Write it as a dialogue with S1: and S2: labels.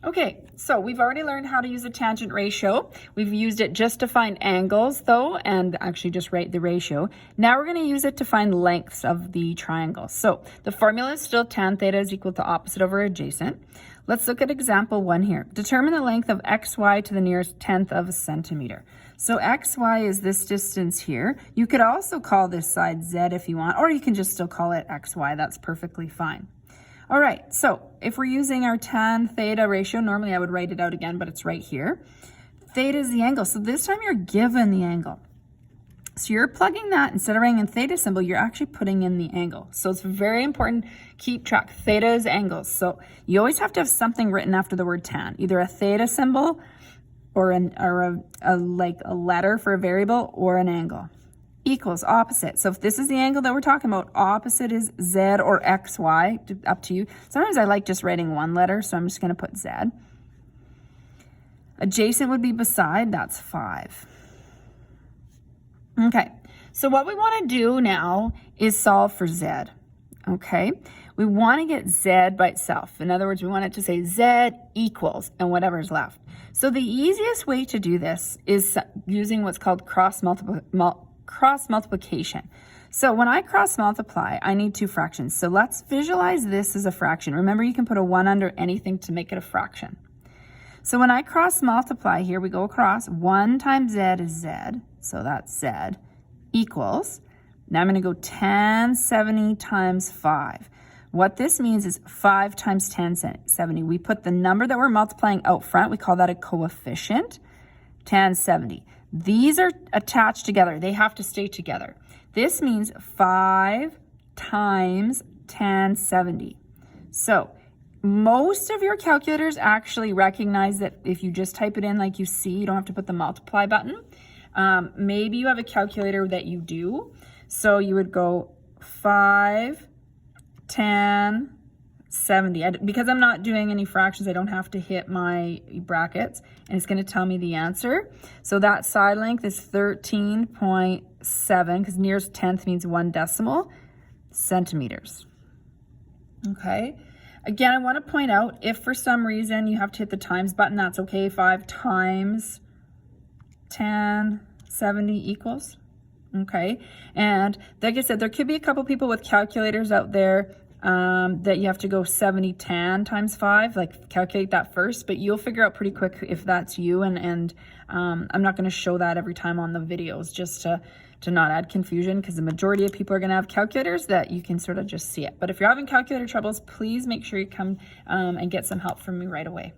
S1: Okay, so we've already learned how to use a tangent ratio. We've used it just to find angles though, and actually just write the ratio. Now we're going to use it to find lengths of the triangle. So the formula is still tan theta is equal to opposite over adjacent. Let's look at example 1 here. Determine the length of xy to the nearest tenth of a centimeter. So xy is this distance here. You could also call this side z if you want, or you can just still call it xy. That's perfectly fine. All right, so if we're using our tan theta ratio, normally I would write it out again, but it's right here. Theta is the angle, so this time you're given the angle. So you're plugging that, instead of writing in theta symbol, you're actually putting in the angle. So it's very important, keep track. Theta is angles, so you always have to have something written after the word tan, either a theta symbol or a letter for a variable or an angle. Equals opposite. So if this is the angle that we're talking about, opposite is z or xy, up to you. Sometimes I like just writing one letter, so I'm just going to put z. Adjacent would be beside, that's 5. Okay, so what we want to do now is solve for z. Okay, we want to get z by itself. In other words, we want it to say z equals and whatever's left. So the easiest way to do this is using what's called cross multiplication. So when I cross multiply, I need two fractions. So let's visualize this as a fraction. Remember, you can put a 1 under anything to make it a fraction. So when I cross multiply, here we go across, 1 times z is z, so that's z, equals, now I'm going to go 1070 times 5. What this means is 5 times 1070. We put the number that we're multiplying out front, we call that a coefficient, 1070. These are attached together. They have to stay together. This means 5 times 1070. So most of your calculators actually recognize that if you just type it in like you see, you don't have to put the multiply button. Maybe you have a calculator that you do. So you would go 5, 10, 70. Because I'm not doing any fractions, I don't have to hit my brackets, and it's going to tell me the answer. So that side length is 13.7, because nearest tenth means 1 decimal, centimeters. Okay. Again, I want to point out, if for some reason you have to hit the times button, that's okay. 5 times 1070 equals. Okay. And like I said, there could be a couple people with calculators out there that you have to go 70 tan times 5, like calculate that first, but you'll figure out pretty quick if that's you, and I'm not going to show that every time on the videos, just to not add confusion, because the majority of people are going to have calculators that you can sort of just see it. But if you're having calculator troubles, please make sure you come and get some help from me right away.